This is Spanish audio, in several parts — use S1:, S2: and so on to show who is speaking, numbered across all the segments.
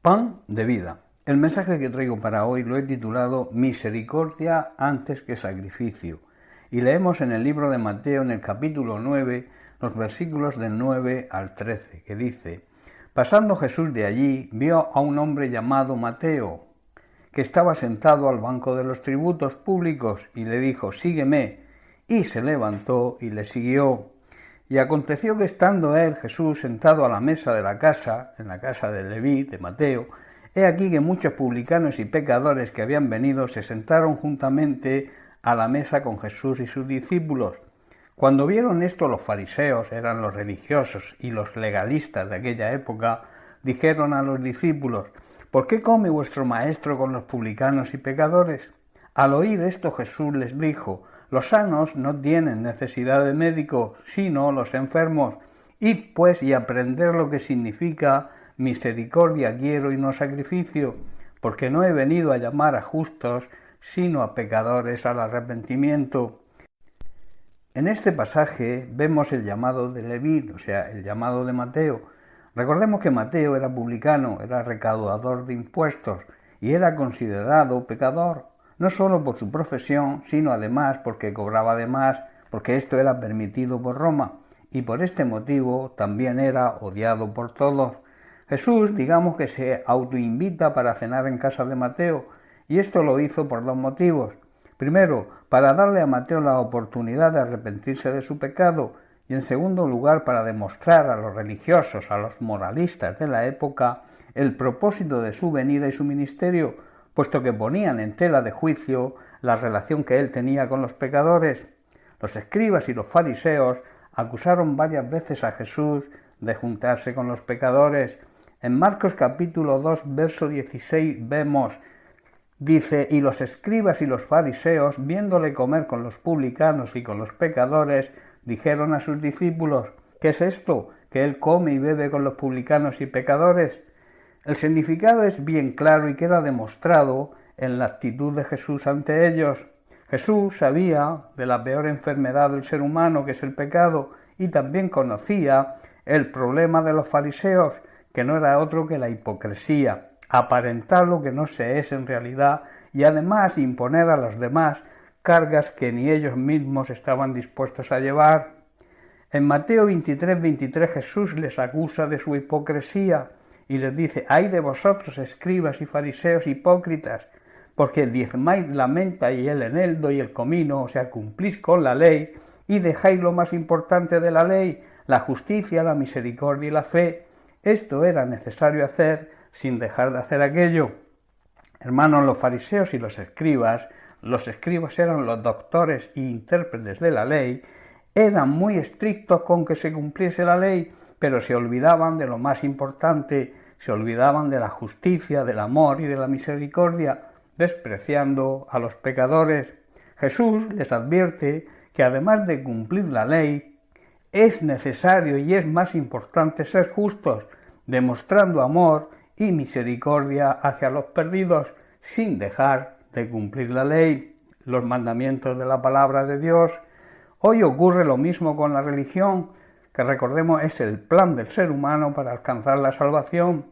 S1: Pan de vida. El mensaje que traigo para hoy lo he titulado Misericordia antes que sacrificio. Y leemos en el libro de Mateo, en el capítulo 9, los versículos del 9 al 13, que dice: Pasando Jesús de allí, vio a un hombre llamado Mateo, que estaba sentado al banco de los tributos públicos, y le dijo: Sígueme. Y se levantó y le siguió. Y aconteció que estando él, Jesús, sentado a la mesa de la casa, en la casa de Leví, de Mateo, he aquí que muchos publicanos y pecadores que habían venido se sentaron juntamente a la mesa con Jesús y sus discípulos. Cuando vieron esto los fariseos, eran los religiosos y los legalistas de aquella época, dijeron a los discípulos: ¿Por qué come vuestro maestro con los publicanos y pecadores? Al oír esto Jesús les dijo: Los sanos no tienen necesidad de médico, sino los enfermos. Id pues y aprended lo que significa misericordia quiero y no sacrificio, porque no he venido a llamar a justos, sino a pecadores al arrepentimiento. En este pasaje vemos el llamado de Leví, o sea, el llamado de Mateo. Recordemos que Mateo era publicano, era recaudador de impuestos y era considerado pecador. No solo por su profesión, sino además porque cobraba de más, porque esto era permitido por Roma, y por este motivo también era odiado por todos. Jesús, digamos que se autoinvita para cenar en casa de Mateo, y esto lo hizo por dos motivos. Primero, para darle a Mateo la oportunidad de arrepentirse de su pecado, y en segundo lugar, para demostrar a los religiosos, a los moralistas de la época, el propósito de su venida y su ministerio, puesto que ponían en tela de juicio la relación que él tenía con los pecadores. Los escribas y los fariseos acusaron varias veces a Jesús de juntarse con los pecadores. En Marcos capítulo 2, verso 16 vemos, dice: Y los escribas y los fariseos, viéndole comer con los publicanos y con los pecadores, dijeron a sus discípulos: ¿Qué es esto, que él come y bebe con los publicanos y pecadores? El significado es bien claro y queda demostrado en la actitud de Jesús ante ellos. Jesús sabía de la peor enfermedad del ser humano, que es el pecado, y también conocía el problema de los fariseos, que no era otro que la hipocresía, aparentar lo que no se es en realidad y además imponer a los demás cargas que ni ellos mismos estaban dispuestos a llevar. En Mateo 23 Jesús les acusa de su hipocresía y les dice: «Ay de vosotros, escribas y fariseos hipócritas, porque diezmáis la menta y el eneldo y el comino, o sea, cumplís con la ley, y dejáis lo más importante de la ley, la justicia, la misericordia y la fe». Esto era necesario hacer sin dejar de hacer aquello. Hermanos, los fariseos y los escribas eran los doctores e intérpretes de la ley, eran muy estrictos con que se cumpliese la ley, pero se olvidaban de lo más importante, se olvidaban de la justicia, del amor y de la misericordia, despreciando a los pecadores. Jesús les advierte que además de cumplir la ley, es necesario y es más importante ser justos, demostrando amor y misericordia hacia los perdidos, sin dejar de cumplir la ley, los mandamientos de la palabra de Dios. Hoy ocurre lo mismo con la religión, que recordemos es el plan del ser humano para alcanzar la salvación.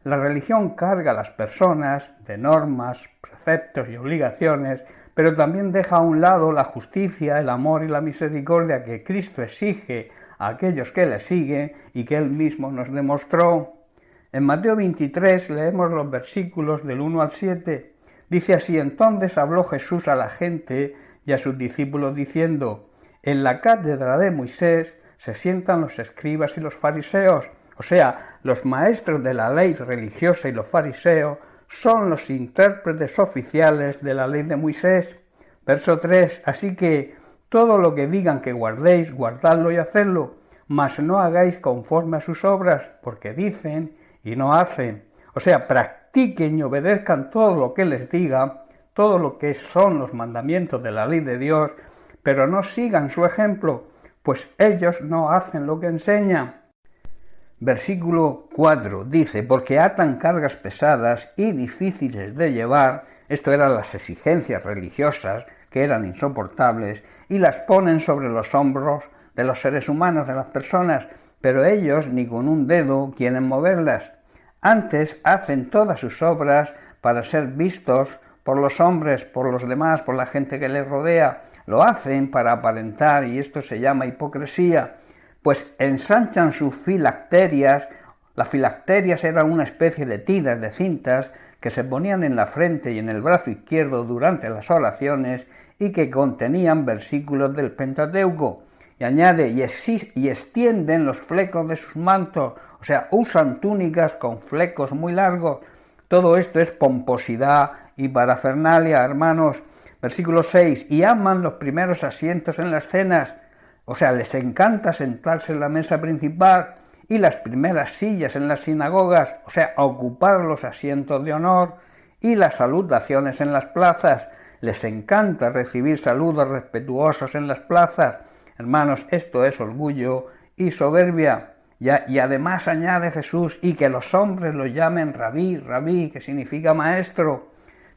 S1: La religión carga a las personas de normas, preceptos y obligaciones, pero también deja a un lado la justicia, el amor y la misericordia que Cristo exige a aquellos que le siguen y que Él mismo nos demostró. En Mateo 23 leemos los versículos del 1 al 7. Dice así: Entonces habló Jesús a la gente y a sus discípulos diciendo: En la cátedra de Moisés se sientan los escribas y los fariseos, o sea, los maestros de la ley religiosa, y los fariseos son los intérpretes oficiales de la ley de Moisés. Verso 3, así que todo lo que digan que guardéis, guardadlo y hacedlo, mas no hagáis conforme a sus obras, porque dicen y no hacen. O sea, practiquen y obedezcan todo lo que les diga, todo lo que son los mandamientos de la ley de Dios, pero no sigan su ejemplo, pues ellos no hacen lo que enseñan. Versículo 4 dice: porque atan cargas pesadas y difíciles de llevar, esto eran las exigencias religiosas que eran insoportables, y las ponen sobre los hombros de los seres humanos, de las personas, pero ellos ni con un dedo quieren moverlas. Antes hacen todas sus obras para ser vistos por los hombres, por los demás, por la gente que les rodea. Lo hacen para aparentar, y esto se llama hipocresía, pues ensanchan sus filacterias. Las filacterias eran una especie de tiras de cintas que se ponían en la frente y en el brazo izquierdo durante las oraciones y que contenían versículos del Pentateuco. Y añade, y extienden los flecos de sus mantos, o sea, usan túnicas con flecos muy largos. Todo esto es pomposidad y parafernalia, hermanos. Versículo 6, y aman los primeros asientos en las cenas, o sea, les encanta sentarse en la mesa principal y las primeras sillas en las sinagogas, o sea, ocupar los asientos de honor y las salutaciones en las plazas. Les encanta recibir saludos respetuosos en las plazas. Hermanos, esto es orgullo y soberbia. Y además añade Jesús, y que los hombres lo llamen rabí, rabí, que significa maestro.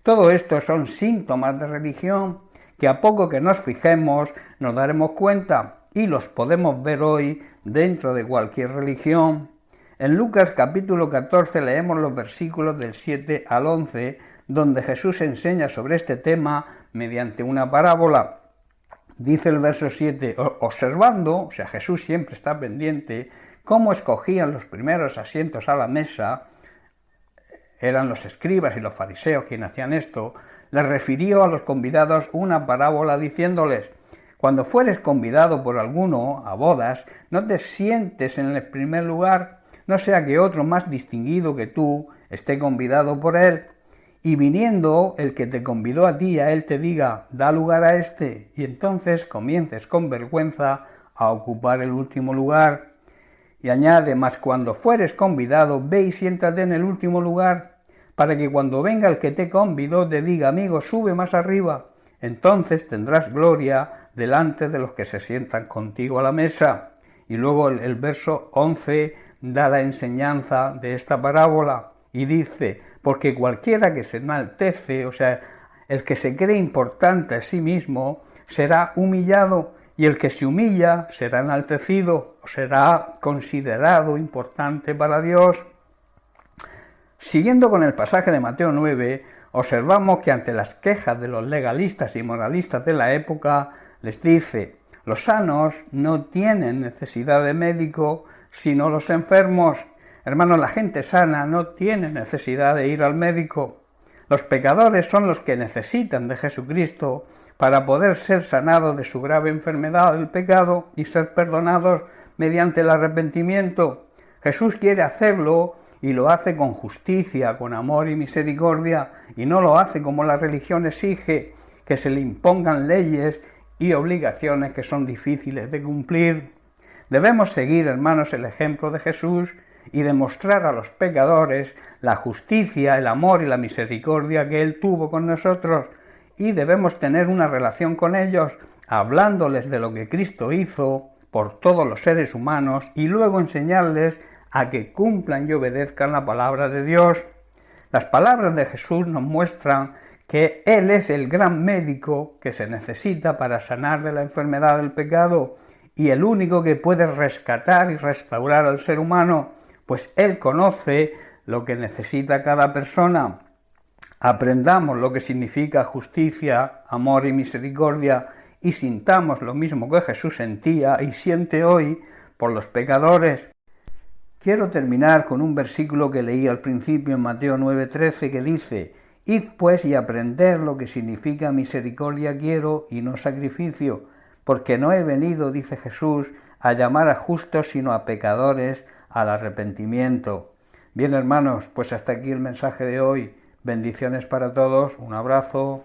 S1: Todo esto son síntomas de religión que a poco que nos fijemos nos daremos cuenta, y los podemos ver hoy dentro de cualquier religión. En Lucas capítulo 14 leemos los versículos del 7 al 11, donde Jesús enseña sobre este tema mediante una parábola. Dice el verso 7, observando, o sea, Jesús siempre está pendiente, cómo escogían los primeros asientos a la mesa, eran los escribas y los fariseos quienes hacían esto, les refirió a los convidados una parábola diciéndoles, cuando fueres convidado por alguno a bodas, no te sientes en el primer lugar, no sea que otro más distinguido que tú esté convidado por él, y viniendo el que te convidó a ti, a él te diga, da lugar a este, y entonces comiences con vergüenza a ocupar el último lugar. Y añade, mas cuando fueres convidado, ve y siéntate en el último lugar, para que cuando venga el que te convidó te diga, amigo, sube más arriba. Entonces tendrás gloria delante de los que se sientan contigo a la mesa. Y luego el verso 11 da la enseñanza de esta parábola y dice, porque cualquiera que se enaltece, o sea, el que se cree importante a sí mismo, será humillado, y el que se humilla será enaltecido, o será considerado importante para Dios. Siguiendo con el pasaje de Mateo 9, observamos que ante las quejas de los legalistas y moralistas de la época, les dice, los sanos no tienen necesidad de médico, sino los enfermos. Hermanos, la gente sana no tiene necesidad de ir al médico. Los pecadores son los que necesitan de Jesucristo para poder ser sanados de su grave enfermedad del pecado y ser perdonados mediante el arrepentimiento. Jesús quiere hacerlo y lo hace con justicia, con amor y misericordia, y no lo hace como la religión exige, que se le impongan leyes y obligaciones que son difíciles de cumplir. Debemos seguir, hermanos, el ejemplo de Jesús y demostrar a los pecadores la justicia, el amor y la misericordia que Él tuvo con nosotros, y debemos tener una relación con ellos, hablándoles de lo que Cristo hizo por todos los seres humanos y luego enseñarles a que cumplan y obedezcan la palabra de Dios. Las palabras de Jesús nos muestran que Él es el gran médico que se necesita para sanar de la enfermedad del pecado y el único que puede rescatar y restaurar al ser humano, pues Él conoce lo que necesita cada persona. Aprendamos lo que significa justicia, amor y misericordia y sintamos lo mismo que Jesús sentía y siente hoy por los pecadores. Quiero terminar con un versículo que leí al principio en Mateo 9:13 que dice, id pues y aprender lo que significa misericordia quiero y no sacrificio, porque no he venido, dice Jesús, a llamar a justos sino a pecadores al arrepentimiento. Bien, hermanos, pues hasta aquí el mensaje de hoy. Bendiciones para todos, un abrazo.